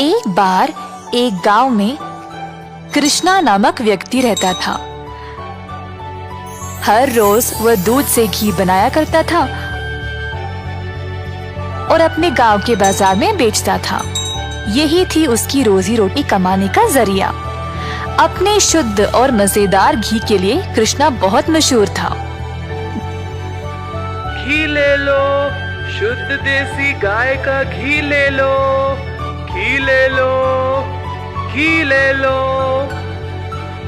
एक बार एक गांव में कृष्णा नामक व्यक्ति रहता था। हर रोज वह दूध से घी बनाया करता था और अपने गांव के बाजार में बेचता था। यही थी उसकी रोजी रोटी कमाने का जरिया। अपने शुद्ध और मजेदार घी के लिए कृष्णा बहुत मशहूर था। घी ले लो, शुद्ध देसी गाय का घी ले लो, घी ले लो, घी ले लो।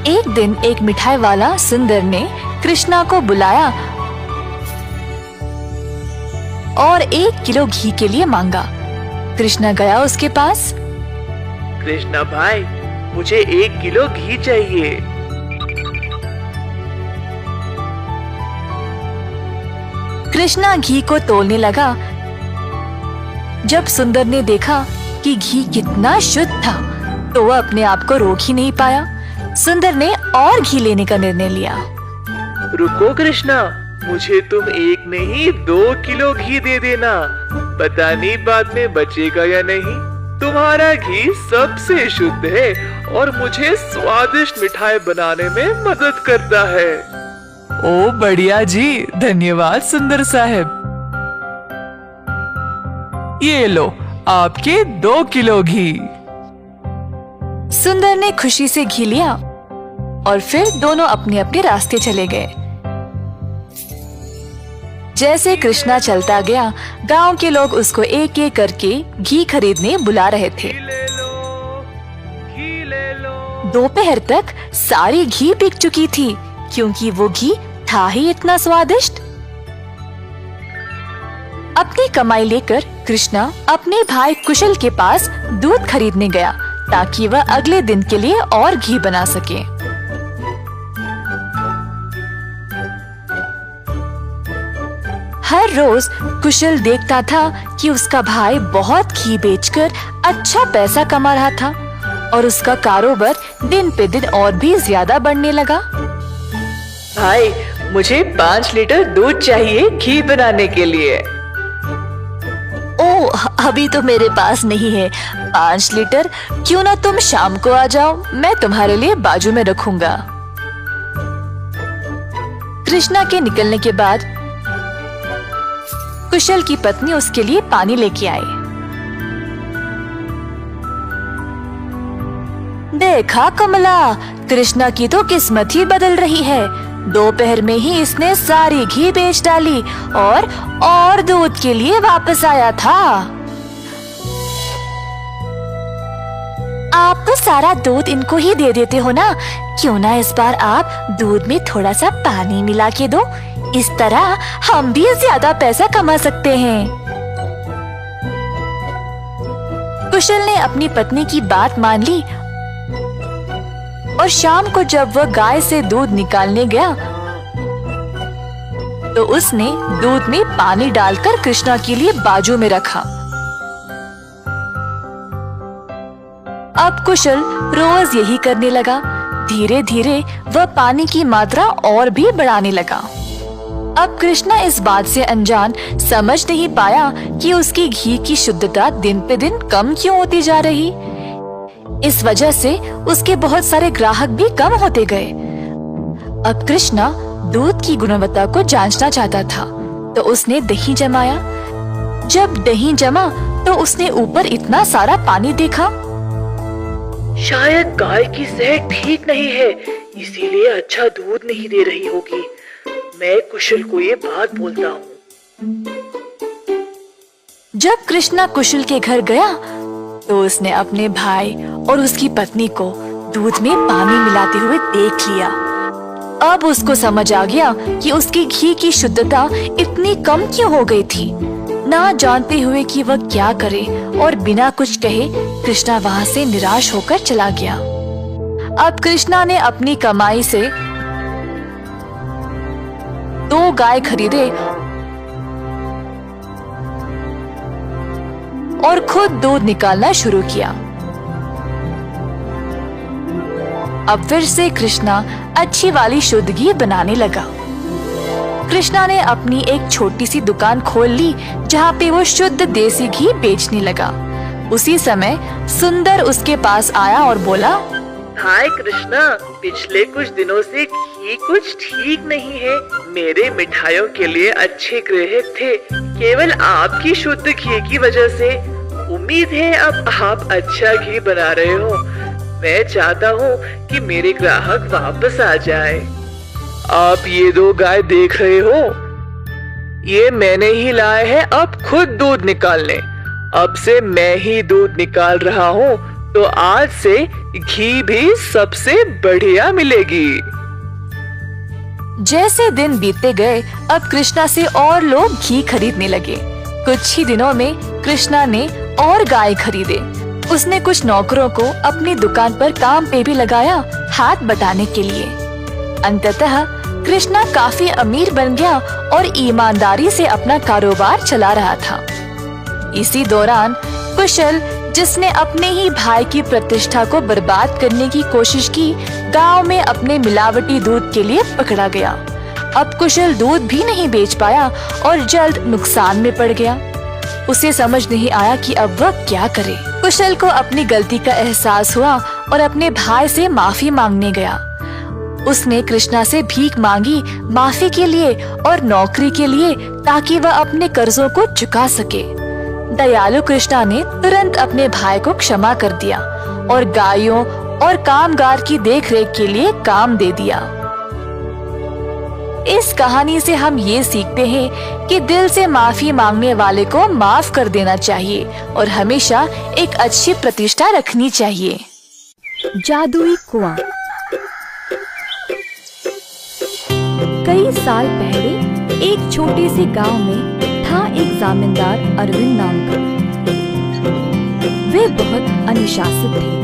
एक दिन एक मिठाई वाला सुंदर ने कृष्णा को बुलाया और 1 किलो घी के लिए मांगा। कृष्णा गया उसके पास। कृष्णा भाई, मुझे 1 किलो घी चाहिए। कृष्णा घी को तोलने लगा। जब सुंदर ने देखा कि घी कितना शुद्ध था तो वह अपने आप को रोक ही नहीं पाया। सुंदर ने और घी लेने का निर्णय लिया। रुको कृष्णा, मुझे तुम 1 नहीं 2 किलो घी दे देना। पता नहीं बाद में बचेगा या नहीं। तुम्हारा घी सबसे शुद्ध है और मुझे स्वादिष्ट मिठाई बनाने में मदद करता है। ओ बढ़िया जी, धन्यवाद सुंदर साहब। ये लो आपके 2 किलो घी। सुंदर ने खुशी से घी लिया और फिर दोनों अपने अपने रास्ते चले गए। जैसे कृष्णा चलता गया, गांव के लोग उसको एक एक करके घी खरीदने बुला रहे थे। दोपहर तक सारी घी बिक चुकी थी क्योंकि वो घी था ही इतना स्वादिष्ट। अपनी कमाई लेकर कृष्णा अपने भाई कुशल के पास दूध खरीदने गया ताकि वह अगले दिन के लिए और घी बना सके। हर रोज कुशल देखता था कि उसका भाई बहुत घी बेचकर अच्छा पैसा कमा रहा था और उसका कारोबार दिन पे दिन और भी ज्यादा बढ़ने लगा। भाई, मुझे 5 लीटर दूध चाहिए घी बनाने के लिए। ओह, अभी तो मेरे पास नहीं है 5 लीटर। क्यों ना तुम शाम को आ जाओ, मैं तुम्हारे लिए बाजू में रखूंगा। कृष्णा के निकलने के बाद कुशल की पत्नी उसके लिए पानी लेके आई। देखा कमला, कृष्णा की तो किस्मत ही बदल रही है। दोपहर में ही इसने सारी घी बेच डाली और दूध के लिए वापस आया था। आप तो सारा दूध इनको ही दे देते हो ना, क्यों ना इस बार आप दूध में थोड़ा सा पानी मिला के दो। इस तरह हम भी ज्यादा पैसा कमा सकते हैं। कुशल ने अपनी पत्नी की बात मान ली और शाम को जब वह गाय से दूध निकालने गया तो उसने दूध में पानी डालकर कृष्णा के लिए बाजू में रखा। अब कुशल रोज यही करने लगा। धीरे धीरे वह पानी की मात्रा और भी बढ़ाने लगा। अब कृष्णा इस बात से अनजान समझ नहीं पाया कि उसकी घी की शुद्धता दिन पे दिन कम क्यों होती जा रही। इस वजह से उसके बहुत सारे ग्राहक भी कम होते गए। अब कृष्णा दूध की गुणवत्ता को जांचना चाहता था तो उसने दही जमाया। जब दही जमा तो उसने ऊपर इतना सारा पानी देखा। शायद गाय की सेहत ठीक नहीं है, इसीलिए अच्छा दूध नहीं दे रही होगी। मैं कुशल को ये बात बोलता हूँ। जब कृष्णा कुशल के घर गया तो उसने अपने भाई और उसकी पत्नी को दूध में पानी मिलाते हुए देख लिया। अब उसको समझ आ गया कि उसकी घी की शुद्धता इतनी कम क्यों हो गई थी। ना जानते हुए कि वह क्या करे और बिना कुछ कहे कृष्णा वहां से निराश होकर चला गया। अब कृष्णा ने अपनी कमाई से 2 गाय खरीदे और खुद दूध निकालना शुरू किया। अब फिर से कृष्णा अच्छी वाली शुद्ध घी बनाने लगा। कृष्णा ने अपनी एक छोटी सी दुकान खोल ली जहाँ पे वो शुद्ध देसी घी बेचने लगा। उसी समय सुंदर उसके पास आया और बोला, हाय कृष्णा, पिछले कुछ दिनों से घी कुछ ठीक नहीं है। मेरे मिठाइयों के लिए अच्छे ग्राहक थे, केवल आपकी शुद्ध घी की वजह से। उम्मीद है अब आप अच्छा घी बना रहे हो। मैं चाहता हूँ कि मेरे ग्राहक वापस आ जाए। आप ये 2 गाय देख रहे हो, ये मैंने ही लाए हैं अब खुद दूध निकालने। अब से मैं ही दूध निकाल रहा हूँ, तो आज से घी भी सबसे बढ़िया मिलेगी। जैसे दिन बीतते गए, अब कृष्णा से और लोग घी खरीदने लगे। कुछ ही दिनों में कृष्णा ने और गाय खरीदे। उसने कुछ नौकरों को अपनी दुकान पर काम पे भी लगाया, हाथ बटाने के लिए। अंततः कृष्णा काफी अमीर बन गया और ईमानदारी से अपना कारोबार चला रहा था। इसी दौरान कुशल, जिसने अपने ही भाई की प्रतिष्ठा को बर्बाद करने की कोशिश की, गांव में अपने मिलावटी दूध के लिए पकड़ा गया। अब कुशल दूध भी नहीं बेच पाया और जल्द नुकसान में पड़ गया। उसे समझ नहीं आया कि अब वह क्या करे। कुशल को अपनी गलती का एहसास हुआ और अपने भाई से माफी मांगने गया। उसने कृष्णा से भीख मांगी माफी के लिए और नौकरी के लिए, ताकि वह अपने कर्जों को चुका सके। दयालु कृष्णा ने तुरंत अपने भाई को क्षमा कर दिया और गायों और कामगार की देखरेख के लिए काम दे दिया। इस कहानी से हम ये सीखते हैं कि दिल से माफी मांगने वाले को माफ कर देना चाहिए और हमेशा एक अच्छी प्रतिष्ठा रखनी चाहिए। जादुई कुआं। कई साल पहले एक छोटे से गांव में था एक जमींदार अरविंद नाम का। वे बहुत अनुशासित थे।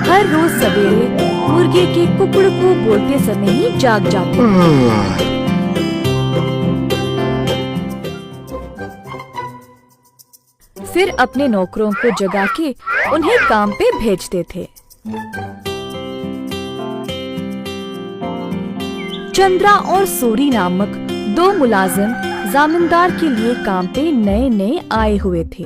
हर रोज सवेरे मुर्गे के कुकड़कू बोलते समय ही जाग जाते थे। फिर अपने नौकरों को जगा के उन्हें काम पे भेजते थे। चंद्रा और सूरी नामक 2 मुलाजिम जमींदार के लिए काम पे नए नए आए हुए थे,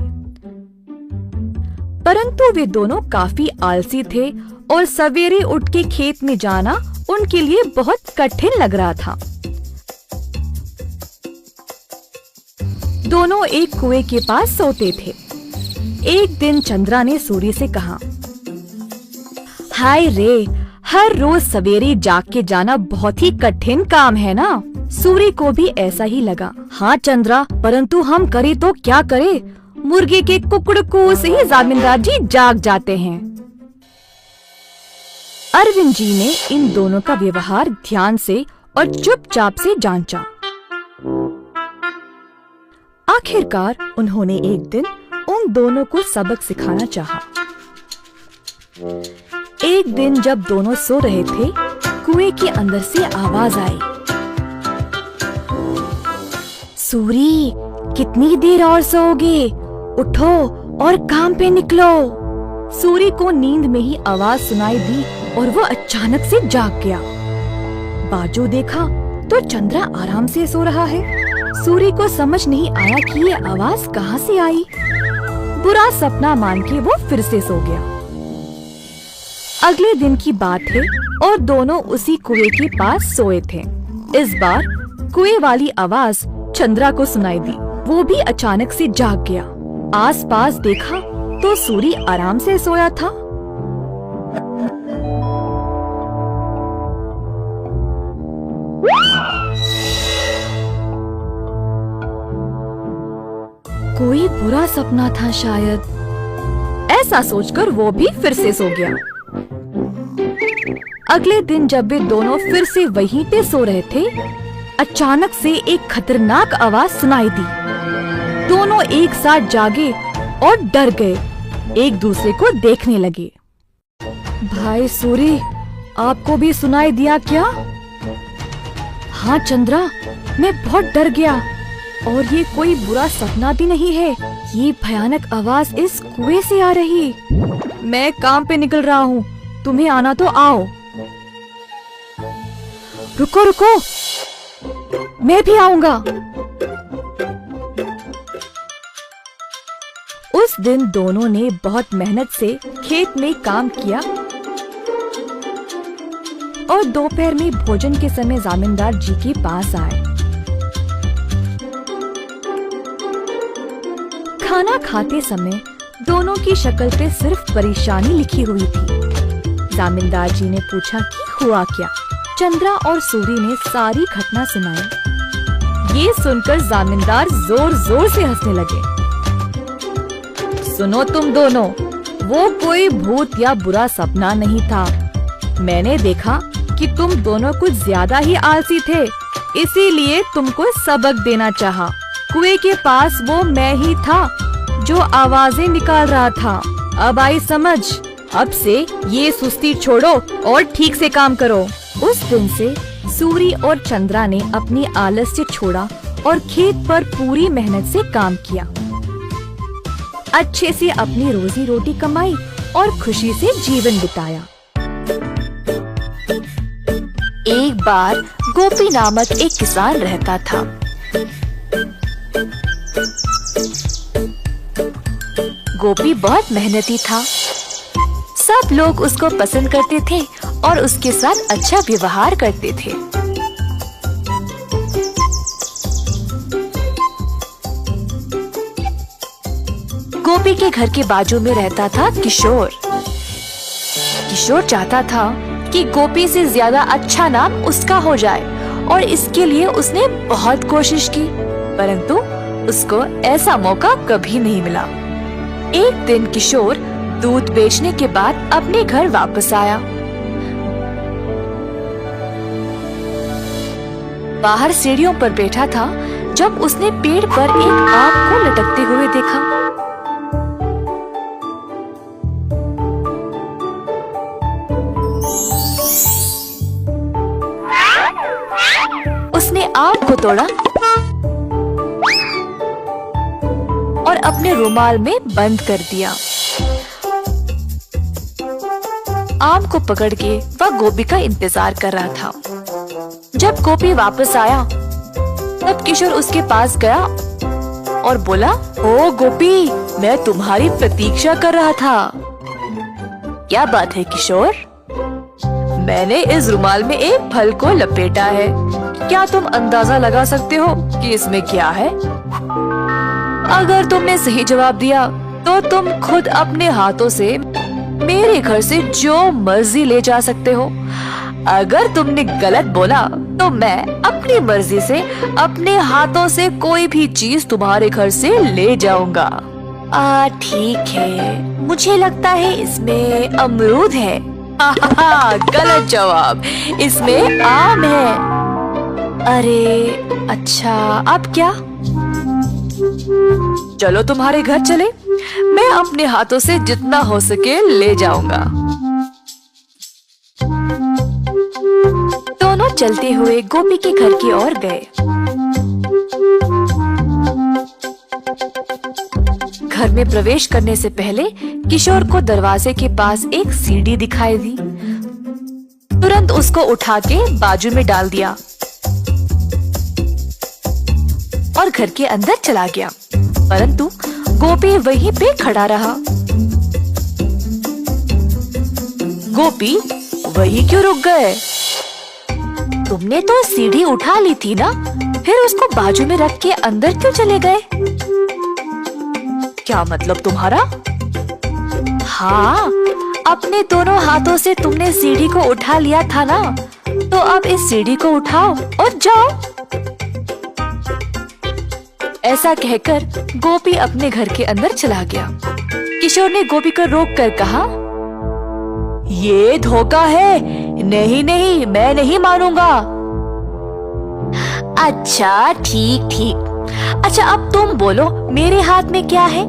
परंतु वे दोनों काफी आलसी थे और सवेरे उठ के खेत में जाना उनके लिए बहुत कठिन लग रहा था। दोनों एक कुएं के पास सोते थे। एक दिन चंद्रा ने सूरी से कहा, हाय रे, हर रोज सवेरे जाग के जाना बहुत ही कठिन काम है ना। सूरी को भी ऐसा ही लगा। हाँ चंद्रा, परंतु हम करे तो क्या करे, मुर्गे के कुकड़कू से ही जमींदार जी जाग जाते हैं। अरविंद जी ने इन दोनों का व्यवहार ध्यान से और चुपचाप से जांचा। आखिरकार उन्होंने एक दिन उन दोनों को सबक सिखाना चाहा। एक दिन जब दोनों सो रहे थे, कुएं के अंदर से आवाज आई, सूरी, कितनी देर और सोओगे? उठो और काम पे निकलो। सूरी को नींद में ही आवाज सुनाई दी और वो अचानक से जाग गया। बाजू देखा तो चंद्रा आराम से सो रहा है। सूरी को समझ नहीं आया कि ये आवाज कहाँ से आई। बुरा सपना मान के वो फिर से सो गया। अगले दिन की बात है और दोनों उसी कुएं के पास सोए थे। इस बार कुएं वाली आवाज चंद्रा को सुनाई दी। वो भी अचानक से जाग गया। आसपास देखा तो सूरी आराम से सोया था। कोई बुरा सपना था शायद, ऐसा सोचकर वो भी फिर से सो गया। अगले दिन जब वे दोनों फिर से वहीं पे सो रहे थे, अचानक से एक खतरनाक आवाज सुनाई दी। दोनों एक साथ जागे और डर गए, एक दूसरे को देखने लगे। भाई सूरी, आपको भी सुनाई दिया क्या? हाँ चंद्रा, मैं बहुत डर गया और ये कोई बुरा सपना भी नहीं है। ये भयानक आवाज इस कुएं से आ रही। मैं काम पे निकल रहा हूँ, तुम्हें आना तो आओ। रुको रुको, मैं भी आऊंगा। उस दिन दोनों ने बहुत मेहनत से खेत में काम किया और दोपहर में भोजन के समय जमींदार जी के पास आए। खाना खाते समय दोनों की शक्ल पे सिर्फ परेशानी लिखी हुई थी। जमींदार जी ने पूछा कि हुआ क्या। चंद्रा और सूरी ने सारी घटना सुनाई। ये सुनकर जमींदार जोर जोर से हंसने लगे। सुनो तुम दोनों, वो कोई भूत या बुरा सपना नहीं था। मैंने देखा कि तुम दोनों कुछ ज्यादा ही आलसी थे, इसीलिए तुमको सबक देना चाहा। कुएं के पास वो मैं ही था जो आवाजें निकाल रहा था। अब आई समझ। अब से ये सुस्ती छोड़ो और ठीक से काम करो। उस दिन से सूरी और चंद्रा ने अपनी आलस्य छोड़ा और खेत पर पूरी मेहनत से काम किया। अच्छे से अपनी रोजी रोटी कमाई और खुशी से जीवन बिताया। एक बार गोपी नामक एक किसान रहता था। गोपी बहुत मेहनती था। सब लोग उसको पसंद करते थे और उसके साथ अच्छा व्यवहार करते थे। गोपी के घर के बाजू में रहता था किशोर। किशोर चाहता था कि गोपी से ज्यादा अच्छा नाम उसका हो जाए और इसके लिए उसने बहुत कोशिश की, परंतु उसको ऐसा मौका कभी नहीं मिला। एक दिन किशोर दूध बेचने के बाद अपने घर वापस आया। बाहर सीढ़ियों पर बैठा था जब उसने पेड़ पर एक आम को लटकते हुए देखा। उसने आम को तोड़ा और अपने रुमाल में बंद कर दिया। आम को पकड़ के वह गोपी का इंतजार कर रहा था। जब गोपी वापस आया तब किशोर उसके पास गया और बोला, ओ गोपी, मैं तुम्हारी प्रतीक्षा कर रहा था। क्या बात है किशोर? मैंने इस रुमाल में एक फल को लपेटा है। क्या तुम अंदाजा लगा सकते हो कि इसमें क्या है? अगर तुमने सही जवाब दिया तो तुम खुद अपने हाथों से मेरे घर से जो मर्जी ले जा सकते हो। अगर तुमने गलत बोला तो मैं अपनी मर्जी से अपने हाथों से कोई भी चीज तुम्हारे घर से ले जाऊंगा। ठीक है, मुझे लगता है इसमें अमरूद है। गलत जवाब, इसमें आम है। अरे अच्छा, अब क्या? चलो तुम्हारे घर चले, मैं अपने हाथों से जितना हो सके ले जाऊंगा। दोनों चलते हुए गोपी के घर की ओर गए। घर में प्रवेश करने से पहले किशोर को दरवाजे के पास एक सीढ़ी दिखाई दी। तुरंत उसको उठा के बाजू में डाल दिया और घर के अंदर चला गया, परंतु गोपी वहीं पे खड़ा रहा। गोपी, वहीं क्यों रुक गए? तुमने तो सीढ़ी उठा ली थी ना, फिर उसको बाजू में रख के अंदर क्यों चले गए? क्या मतलब तुम्हारा? हाँ, अपने दोनों हाथों से तुमने सीढ़ी को उठा लिया था ना, तो अब इस सीढ़ी को उठाओ और जाओ। ऐसा कहकर गोपी अपने घर के अंदर चला गया। किशोर ने गोपी को रोक कर कहा, ये धोखा है, नहीं नहीं, मैं नहीं मानूंगा। अच्छा ठीक ठीक, अच्छा अब तुम बोलो, मेरे हाथ में क्या है?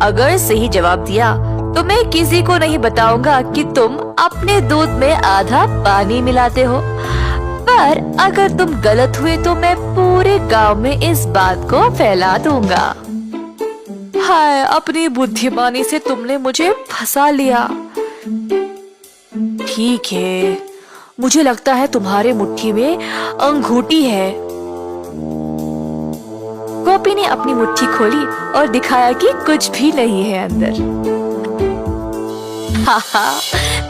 अगर सही जवाब दिया तो मैं किसी को नहीं बताऊंगा कि तुम अपने दूध में आधा पानी मिलाते हो, पर अगर तुम गलत हुए तो मैं पूरे गांव में इस बात को फैला दूंगा। हाय, अपनी बुद्धिमानी से तुमने मुझे फंसा लिया। ठीक है, मुझे लगता है तुम्हारे मुट्ठी में अंगूठी है। गोपी ने अपनी मुट्ठी खोली और दिखाया कि कुछ भी नहीं है अंदर। हाहा,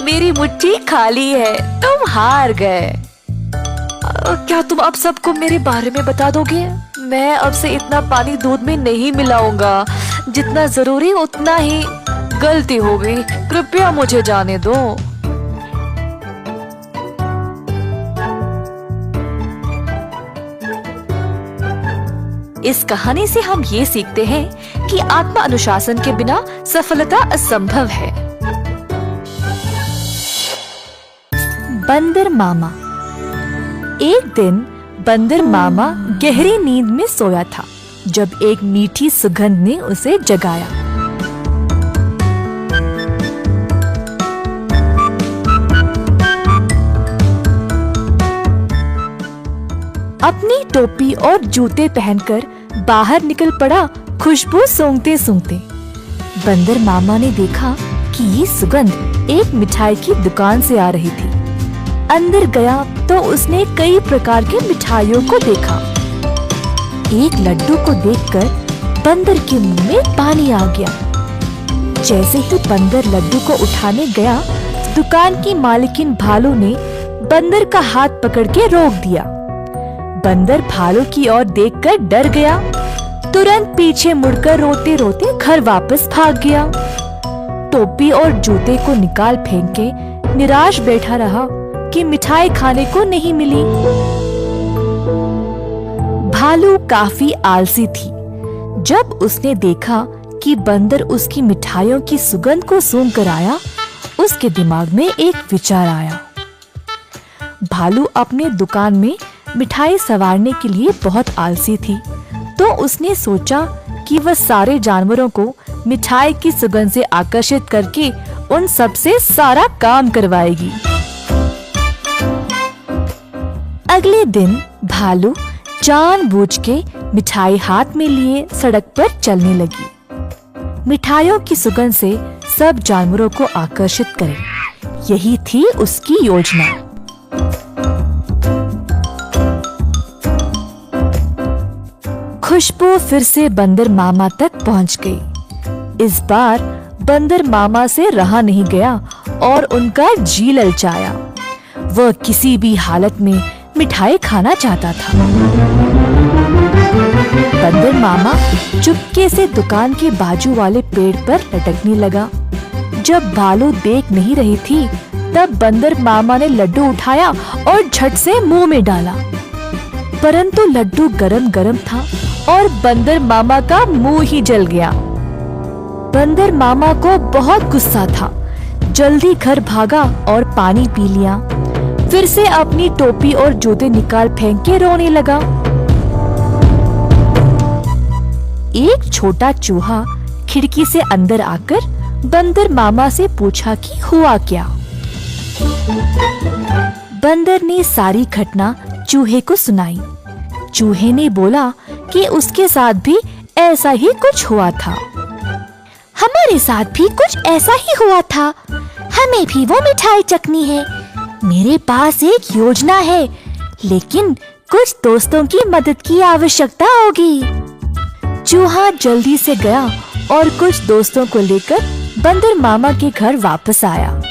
मेरी मुट्ठी खाली है, तुम हार गए। क्या तुम अब सबको मेरे बारे में बता दोगे? मैं अब से इतना पानी दूध में नहीं मिलाऊंगा, जितना जरूरी उतना ही। गलती हो गई, कृपया मुझे जाने दो। इस कहानी से हम ये सीखते हैं कि आत्म अनुशासन के बिना सफलता असंभव है। बंदर मामा। एक दिन बंदर मामा गहरी नींद में सोया था जब एक मीठी सुगंध ने उसे जगाया। अपनी टोपी और जूते पहनकर बाहर निकल पड़ा खुशबू सूंघते सूंघते। बंदर मामा ने देखा कि ये सुगंध एक मिठाई की दुकान से आ रही थी। अंदर गया तो उसने कई प्रकार की मिठाइयों को देखा। एक लड्डू को देखकर बंदर के मुंह में पानी आ गया। जैसे ही बंदर लड्डू को उठाने गया, दुकान की मालकिन भालू ने बंदर का हाथ पकड़ के रोक दिया। बंदर भालू की ओर देखकर डर गया, तुरंत पीछे मुड़कर रोते रोते घर वापस भाग गया। टोपी और जूते को निकाल फेंक के निराश बैठा रहा कि मिठाई खाने को नहीं मिली। भालू काफी आलसी थी। जब उसने देखा कि बंदर उसकी मिठाइयों की सुगंध को सूंघ कर आया, उसके दिमाग में एक विचार आया। भालू अपने दुकान में मिठाई संवारने के लिए बहुत आलसी थी, तो उसने सोचा कि वह सारे जानवरों को मिठाई की सुगंध से आकर्षित करके उन सब से सारा काम करवाएगी। अगले दिन भालू जानबूझ के मिठाई हाथ में लिए सड़क पर चलने लगी। मिठाइयों की सुगंध से सब जानवरों को आकर्षित करे, यही थी उसकी योजना। खुशबू फिर से बंदर मामा तक पहुंच गई। इस बार बंदर मामा से रहा नहीं गया और उनका जी ललचाया। वह किसी भी हालत में मिठाई खाना चाहता था। बंदर मामा चुपके से दुकान के बाजू वाले पेड़ पर लटकने लगा। जब भालू देख नहीं रही थी, तब बंदर मामा ने लड्डू उठाया और झट से मुंह में डाला। परंतु लड्डू गरम गरम था और बंदर मामा का मुंह ही जल गया। बंदर मामा को बहुत गुस्सा था। जल्दी घर भागा और पानी पी लिया। फिर से अपनी टोपी और जूते निकाल फेंक के रोने लगा। एक छोटा चूहा खिड़की से अंदर आकर बंदर मामा से पूछा कि हुआ क्या। बंदर ने सारी घटना चूहे को सुनाई। चूहे ने बोला कि उसके साथ भी ऐसा ही कुछ हुआ था। हमारे साथ भी कुछ ऐसा ही हुआ था। हमें भी वो मिठाई चखनी है। मेरे पास एक योजना है, लेकिन कुछ दोस्तों की मदद की आवश्यकता होगी। चूहा जल्दी से गया और कुछ दोस्तों को लेकर बंदर मामा के घर वापस आया।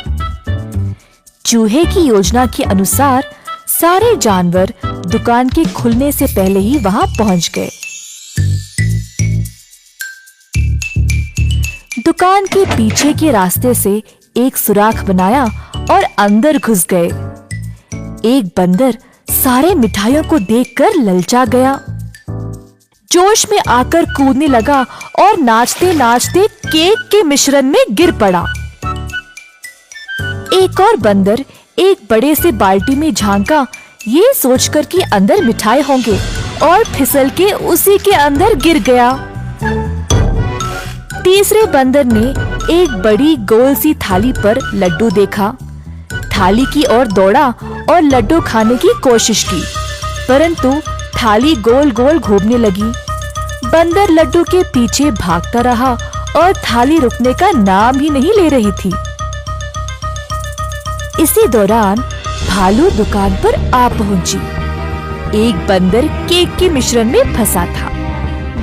चूहे की योजना के अनुसार सारे जानवर दुकान के खुलने से पहले ही वहां पहुंच गए। दुकान के पीछे के रास्ते से एक सुराख बनाया और अंदर घुस गए। एक बंदर सारे मिठाइयों को देखकर ललचा गया। जोश में आकर कूदने लगा और नाचते नाचते केक के मिश्रण में गिर पड़ा। एक और बंदर एक बड़े से बाल्टी में झांका, ये सोचकर कि अंदर मिठाई होंगे, और फिसल के उसी के अंदर गिर गया। तीसरे बंदर ने एक बड़ी गोल सी थाली पर लड्डू देखा। थाली की ओर दौड़ा और लड्डू खाने की कोशिश की, परंतु थाली गोल गोल घूमने लगी। बंदर लड्डू के पीछे भागता रहा और थाली रुकने का नाम ही नहीं ले रही थी। इसी दौरान भालू दुकान पर आ पहुंची। एक बंदर केक के मिश्रण में फंसा था।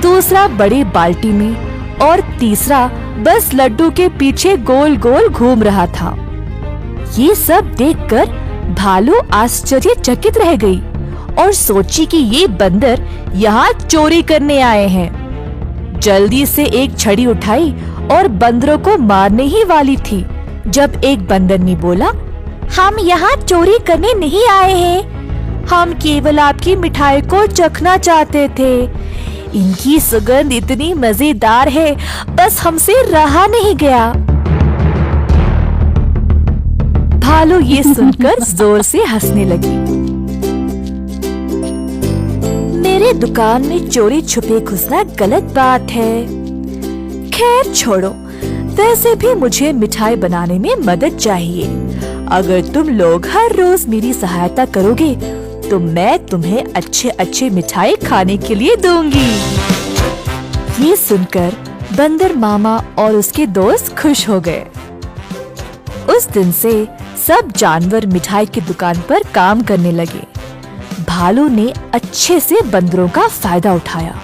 दूसरा बड़ी बाल्टी में और तीसरा बस लड्डू के पीछे गोल गोल घूम रहा था। ये सब देखकर भालू आश्चर्यचकित रह गई और सोची कि ये बंदर यहाँ चोरी करने आए हैं। जल्दी से एक छड़ी उठाई और बंदरों को मारने ही वाली थी, जब एक बंदर ने बोला, हम यहाँ चोरी करने नहीं आए हैं, हम केवल आपकी मिठाई को चखना चाहते थे। इनकी सुगंध इतनी मजेदार है, बस हमसे रहा नहीं गया। भालू ये सुनकर जोर से हंसने लगी। मेरे दुकान में चोरी छुपे घुसना गलत बात है। खैर छोड़ो, वैसे भी मुझे मिठाई बनाने में मदद चाहिए। अगर तुम लोग हर रोज मेरी सहायता करोगे तो मैं तुम्हें अच्छे अच्छे मिठाई खाने के लिए दूंगी। ये सुनकर बंदर मामा और उसके दोस्त खुश हो गए। उस दिन से सब जानवर मिठाई की दुकान पर काम करने लगे। भालू ने अच्छे से बंदरों का फायदा उठाया,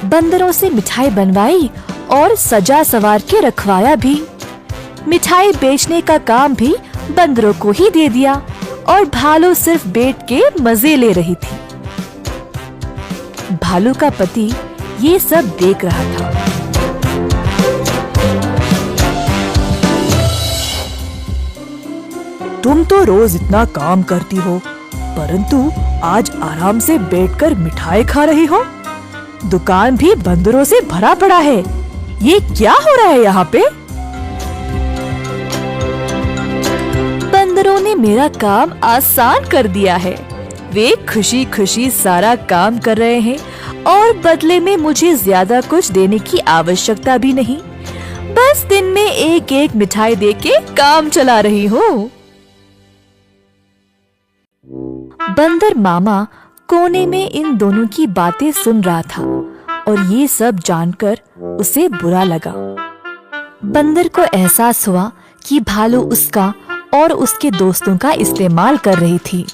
बंदरों से मिठाई बनवाई और सजा सवार के रखवाया भी। मिठाई बेचने का काम भी बंदरों को ही दे दिया और भालू सिर्फ बैठ के मजे ले रही थी। भालू का पति ये सब देख रहा था। तुम तो रोज इतना काम करती हो, परंतु आज आराम से बैठकर मिठाई खा रही हो। दुकान भी बंदरों से भरा पड़ा है। ये क्या हो रहा है यहाँ पे? बंदरों ने मेरा काम आसान कर दिया है। वे खुशी खुशी सारा काम कर रहे हैं और बदले में मुझे ज्यादा कुछ देने की आवश्यकता भी नहीं। बस दिन में एक एक मिठाई देके काम चला रही हूँ। बंदर मामा कोने में इन दोनों की बातें सुन रहा था और ये सब जानकर उसे बुरा लगा। बंदर को एहसास हुआ कि भालू उसका और उसके दोस्तों का इस्तेमाल कर रही थी।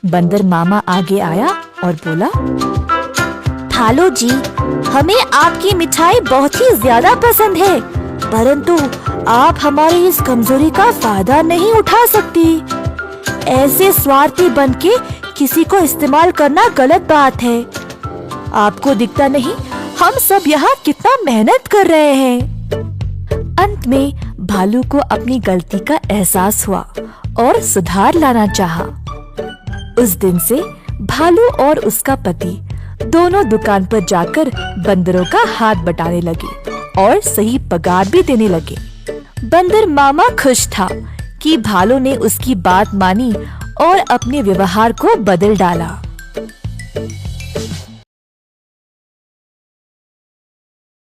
बंदर मामा आगे आया और बोला, भालू जी, हमें आपकी मिठाई बहुत ही ज्यादा पसंद है, परंतु आप हमारी इस कमजोरी का फायदा नहीं उठा सकती। ऐसे स्वार्थी बनके किसी को इस्तेमाल करना गलत बात है। आपको दिखता नहीं हम सब यहाँ कितना मेहनत कर रहे हैं। अंत में भालू को अपनी गलती का एहसास हुआ और सुधार लाना चाहा। उस दिन से भालू और उसका पति दोनों दुकान पर जाकर बंदरों का हाथ बटाने लगे और सही पगार भी देने लगे। बंदर मामा खुश था कि भालू ने उसकी बात मानी और अपने व्यवहार को बदल डाला।